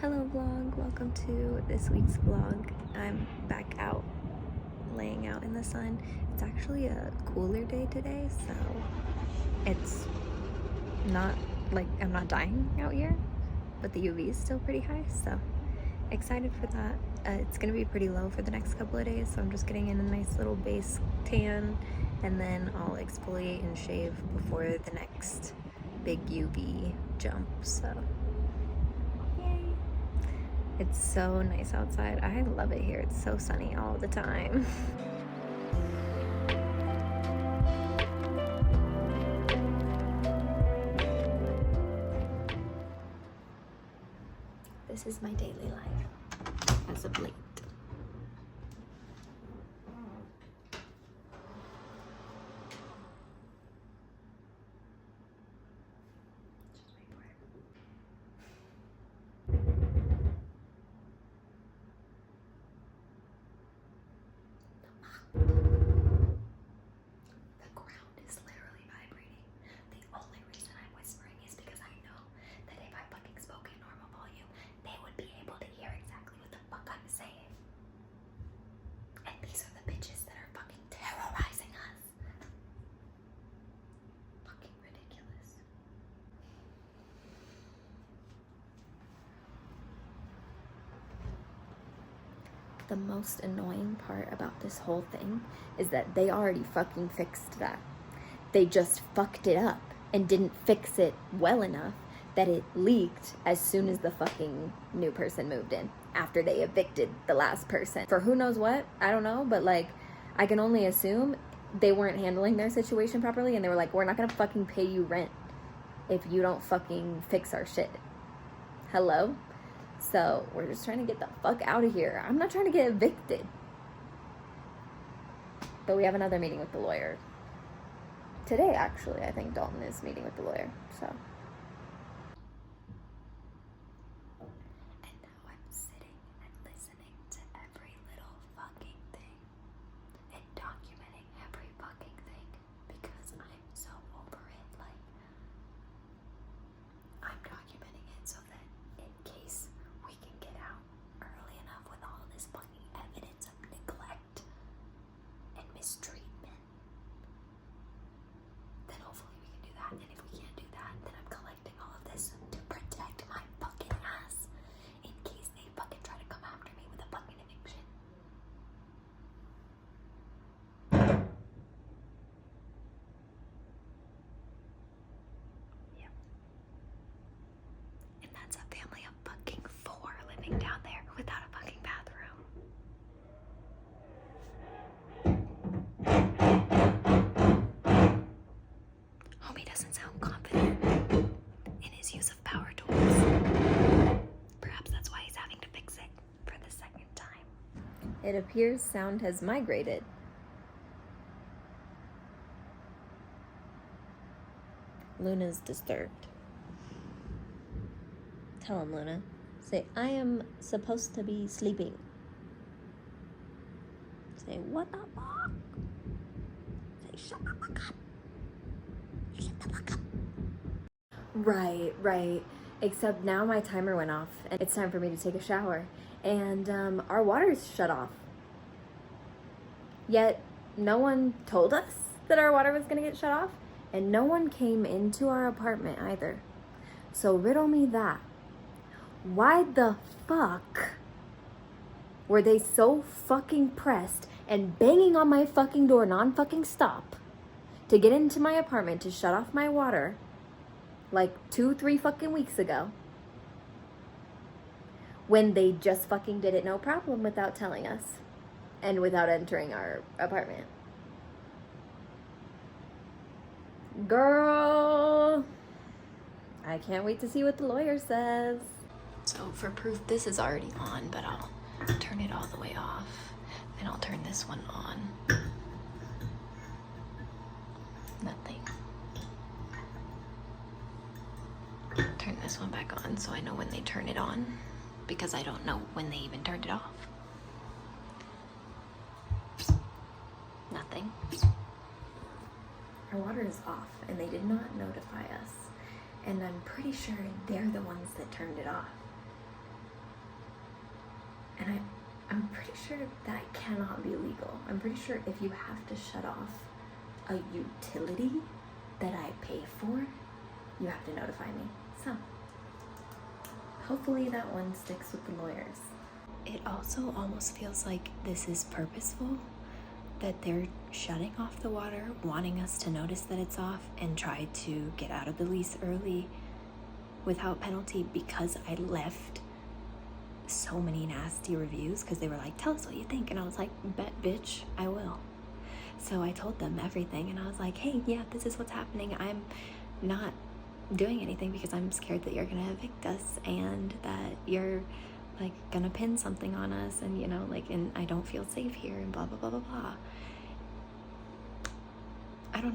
Hello vlog, welcome to this week's vlog. I'm back out, laying out in the sun. It's actually a cooler day today, so it's not like I'm not dying out here, but the UV is still pretty high, so excited for that. It's gonna be pretty low for the next couple of days, so I'm just getting in a nice little base tan, and then I'll exfoliate and shave before the next big UV jump, so yay. It's so nice outside. I love it here. It's so sunny all the time. This is my daily life as of late. The most annoying part about this whole thing is that they already fucking fixed that. They just fucked it up and didn't fix it well enough that it leaked as soon as the fucking new person moved in, after they evicted the last person. For who knows what, I don't know, but like, I can only assume they weren't handling their situation properly, and they were like, we're not gonna fucking pay you rent if you don't fucking fix our shit. Hello? So we're just trying to get the fuck out of here. I'm not trying to get evicted. But we have another meeting with the lawyer. Today, actually, I think Dalton is meeting with the lawyer, so. And now I'm sitting and listening to every little fucking thing and documenting every fucking thing because I'm so over it. Like, I'm documenting it so that in case we can get out early enough with all this fucking evidence of neglect and mistreatment, then hopefully we can do that. And if we can't do that, then I'm collecting all of this to protect my fucking ass in case they fucking try to come after me with a fucking eviction. Yep. And that's a family of fucking 4 living down there without a fucking bathroom. Homie doesn't sound confident in his use of power tools. Perhaps that's why he's having to fix it for the second time. It appears sound has migrated. Luna's disturbed. Tell him, Luna. Say, I am supposed to be sleeping. Say, what the fuck? Say, shut the fuck up. Shut the fuck up. Right. Except now my timer went off and it's time for me to take a shower. And our water's shut off. Yet no one told us that our water was gonna get shut off, and no one came into our apartment either. So riddle me that. Why the fuck were they so fucking pressed and banging on my fucking door non-fucking stop to get into my apartment to shut off my water like 2-3 fucking weeks ago, when they just fucking did it no problem without telling us and without entering our apartment? Girl, I can't wait to see what the lawyer says. So for proof, this is already on, but I'll turn it all the way off, and I'll turn this one on. Nothing. Turn this one back on so I know when they turn it on, because I don't know when they even turned it off. Nothing. Our water is off, and they did not notify us. And I'm pretty sure they're the ones that turned it off. And I'm pretty sure that cannot be legal. I'm pretty sure if you have to shut off a utility that I pay for, you have to notify me. So hopefully that one sticks with the lawyers. It also almost feels like this is purposeful, that they're shutting off the water, wanting us to notice that it's off and try to get out of the lease early without penalty, because I left so many nasty reviews because they were like, tell us what you think. And I was like, bet bitch, I will. So I told them everything, and I was like, hey, yeah, this is what's happening. I'm not doing anything because I'm scared that you're gonna evict us and that you're like gonna pin something on us, and you know, like, and I don't feel safe here, and blah blah blah blah blah. I don't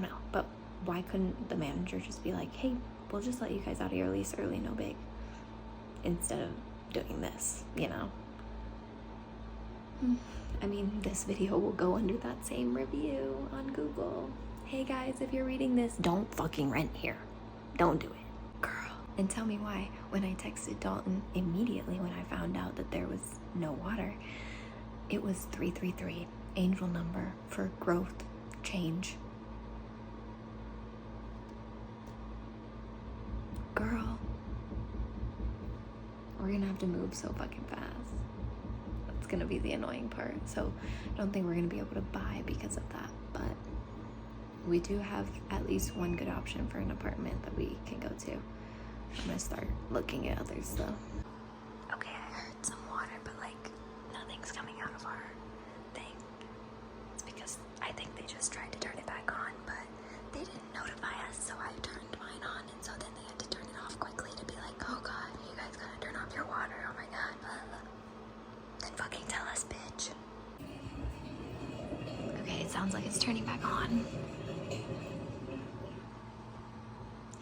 know, but why couldn't the manager just be like, hey, we'll just let you guys out of your lease early, no big, instead of doing this, you know? I mean, this video will go under that same review on Google. Hey guys, if you're reading this, don't fucking rent here. Don't do it. Girl. And tell me why, when I texted Dalton immediately when I found out that there was no water, it was 333, angel number for growth, change. Girl. We're gonna have to move so fucking fast. That's gonna be the annoying part. So I don't think we're gonna be able to buy because of that, but we do have at least one good option for an apartment that we can go to. I'm gonna start looking at others though. Okay, I heard some water, but like nothing's coming out of our thing. It's because I think they just tried to turn it back on, but they didn't notify us, so I turned mine on, and so then they had to turn it off quickly to be like, oh god, you guys gotta turn off your water, oh my god, blah, blah. Then fucking tell us, bitch. Okay, it sounds like it's turning back on.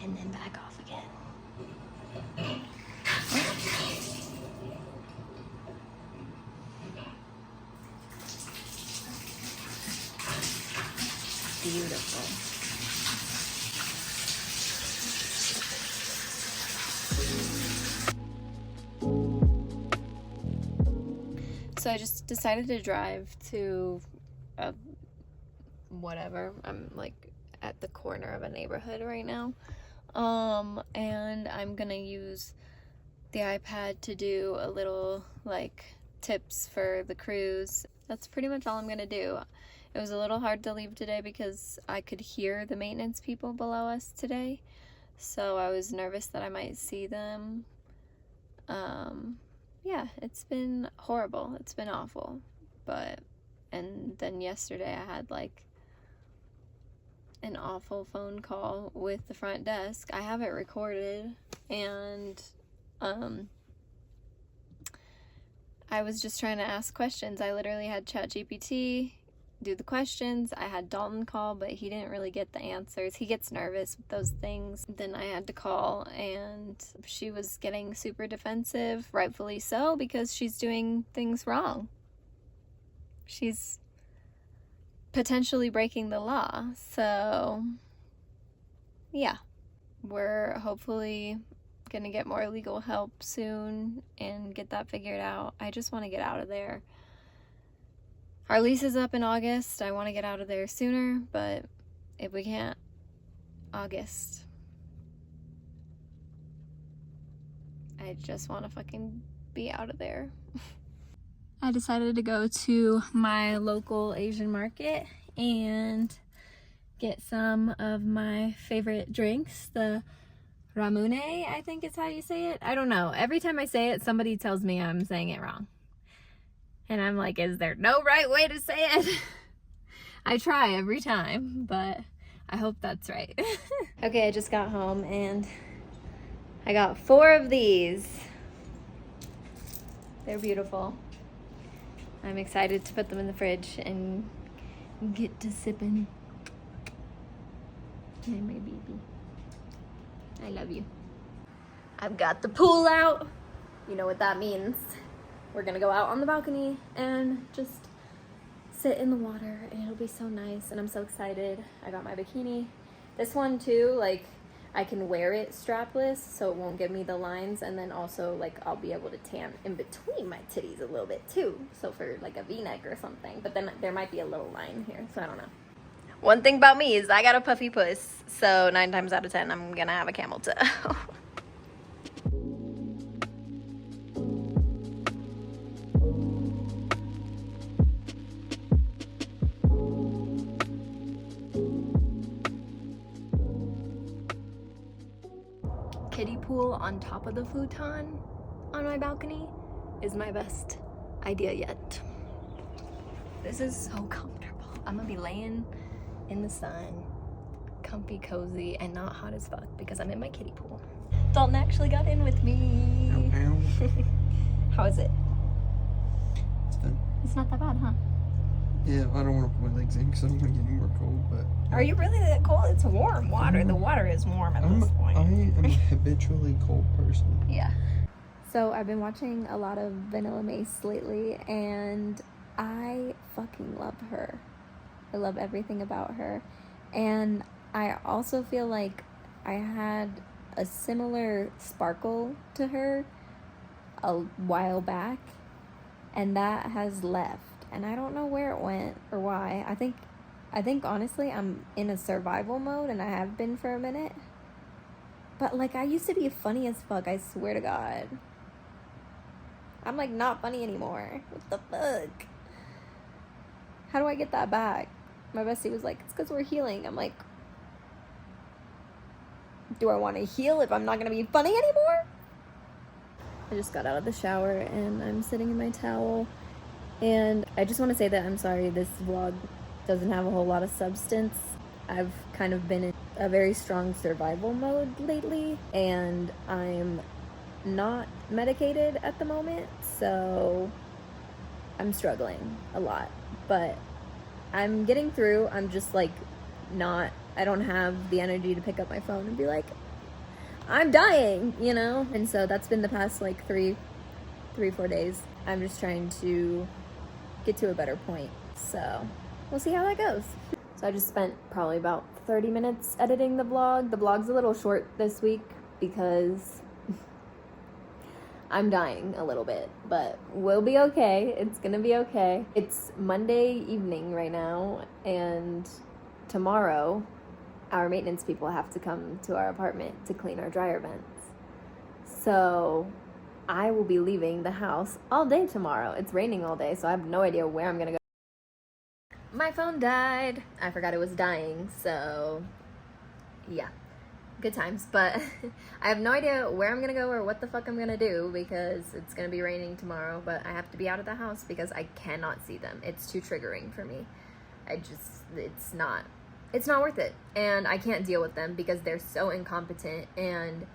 And then back off again. Beautiful. So I just decided to drive to whatever. I'm like at the corner of a neighborhood right now. And I'm gonna use the iPad to do a little like tips for the cruise. That's pretty much all I'm gonna do. It was a little hard to leave today because I could hear the maintenance people below us today, so I was nervous that I might see them. Yeah, it's been horrible, it's been awful, and then yesterday I had like an awful phone call with the front desk. I have it recorded, and I was just trying to ask questions. I literally had ChatGPT do the questions. I had Dalton call, but he didn't really get the answers. He gets nervous with those things. Then I had to call, and she was getting super defensive, rightfully so, because she's doing things wrong. She's potentially breaking the law. So yeah, we're hopefully gonna get more legal help soon and get that figured out. I just want to get out of there. Our lease is up in August. I want to get out of there sooner, but if we can't, August. I just want to fucking be out of there. I decided to go to my local Asian market and get some of my favorite drinks. The ramune, I think is how you say it. I don't know. Every time I say it, somebody tells me I'm saying it wrong. And I'm like, is there no right way to say it? I try every time, but I hope that's right. Okay, I just got home and I got 4 of these. They're beautiful. I'm excited to put them in the fridge and get to sipping. Hey, my baby. I love you. I've got the pool out. You know what that means. We're gonna go out on the balcony and just sit in the water, and it'll be so nice, and I'm so excited. I got my bikini. This one too, like, I can wear it strapless so it won't give me the lines, and then also like I'll be able to tan in between my titties a little bit too, so for like a v-neck or something, but then there might be a little line here, so I don't know. One thing about me is I got a puffy puss, so 9 times out of 10 I'm gonna have a camel toe. Kiddie pool on top of the futon on my balcony is my best idea yet. This is so comfortable. I'm gonna be laying in the sun, comfy, cozy, and not hot as fuck because I'm in my kiddie pool. Dalton actually got in with me. Ow, ow. How is it? It's fun. It's not that bad, huh? Yeah, I don't want to put my legs in because I don't want to get any more cold, but... Are you really that cold? It's warm water. The water is warm at this point. I am a habitually cold person. Yeah. So I've been watching a lot of Vanilla Mace lately, and I fucking love her. I love everything about her. And I also feel like I had a similar sparkle to her a while back, and that has left. And I don't know where it went or why. I think honestly I'm in a survival mode, and I have been for a minute. But like, I used to be funny as fuck, I swear to God. I'm like not funny anymore. What the fuck? How do I get that back? My bestie was like, it's because we're healing. I'm like, do I want to heal if I'm not going to be funny anymore? I just got out of the shower and I'm sitting in my towel. And I just want to say that I'm sorry this vlog doesn't have a whole lot of substance. I've kind of been in a very strong survival mode lately, and I'm not medicated at the moment, so I'm struggling a lot. But I'm getting through. I'm just like I don't have the energy to pick up my phone and be like, I'm dying, you know? And so that's been the past like 4 days. I'm just trying to get to a better point. So we'll see how that goes. So I just spent probably about 30 minutes editing the vlog. The vlog's a little short this week because I'm dying a little bit, but we'll be okay. It's gonna be okay. It's Monday evening right now, and tomorrow our maintenance people have to come to our apartment to clean our dryer vents. So I will be leaving the house all day tomorrow. It's raining all day, so I have no idea where I'm gonna go. My phone died. I forgot it was dying, so yeah, good times. But I have no idea where I'm gonna go or what the fuck I'm gonna do because it's gonna be raining tomorrow, but I have to be out of the house because I cannot see them. It's too triggering for me. It's not worth it. And I can't deal with them because they're so incompetent, and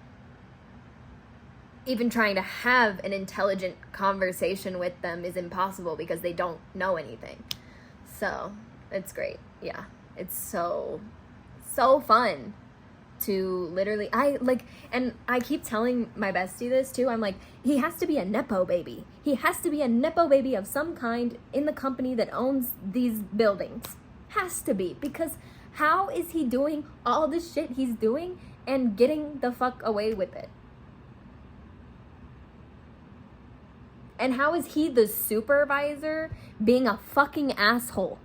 even trying to have an intelligent conversation with them is impossible because they don't know anything. So it's great. Yeah, it's so fun to literally, and I keep telling my bestie this too. I'm like, he has to be a nepo baby. He has to be a nepo baby of some kind in the company that owns these buildings. Has to be, because how is he doing all this shit he's doing and getting the fuck away with it? And how is he the supervisor being a fucking asshole?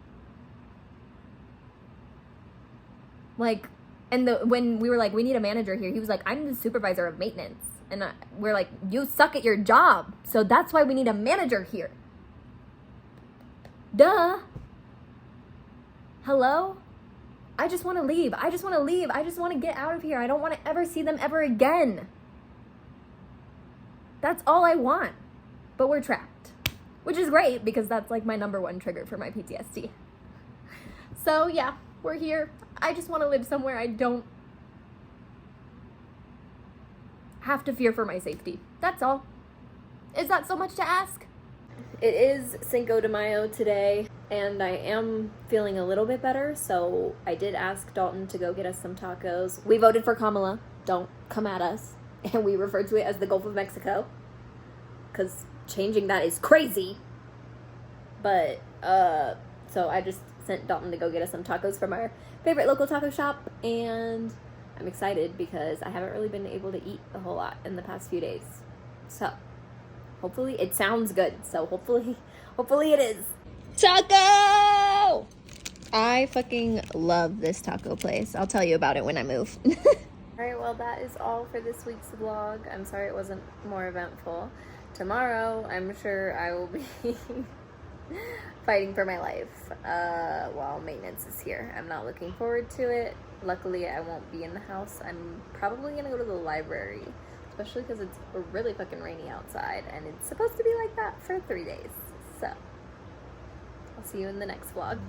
Like, and when we were like, we need a manager here, he was like, I'm the supervisor of maintenance. And we're like, you suck at your job, so that's why we need a manager here. Duh. Hello? I just want to leave. I just want to leave. I just want to get out of here. I don't want to ever see them ever again. That's all I want. But we're trapped, which is great because that's like my #1 trigger for my PTSD. So yeah, we're here. I just want to live somewhere I don't have to fear for my safety. That's all. Is that so much to ask? It is Cinco de Mayo today, and I am feeling a little bit better, so I did ask Dalton to go get us some tacos. We voted for Kamala. Don't come at us. And we refer to it as the Gulf of Mexico, because changing that is crazy. But so I just sent Dalton to go get us some tacos from our favorite local taco shop, and I'm excited because I haven't really been able to eat a whole lot in the past few days. So, hopefully, it sounds good. So, hopefully it is. Taco! I fucking love this taco place. I'll tell you about it when I move. Alright, well, that is all for this week's vlog. I'm sorry it wasn't more eventful. Tomorrow, I'm sure I will be fighting for my life while maintenance is here. I'm not looking forward to it. Luckily, I won't be in the house. I'm probably gonna go to the library, especially because it's really fucking rainy outside, and it's supposed to be like that for 3 days. So, I'll see you in the next vlog.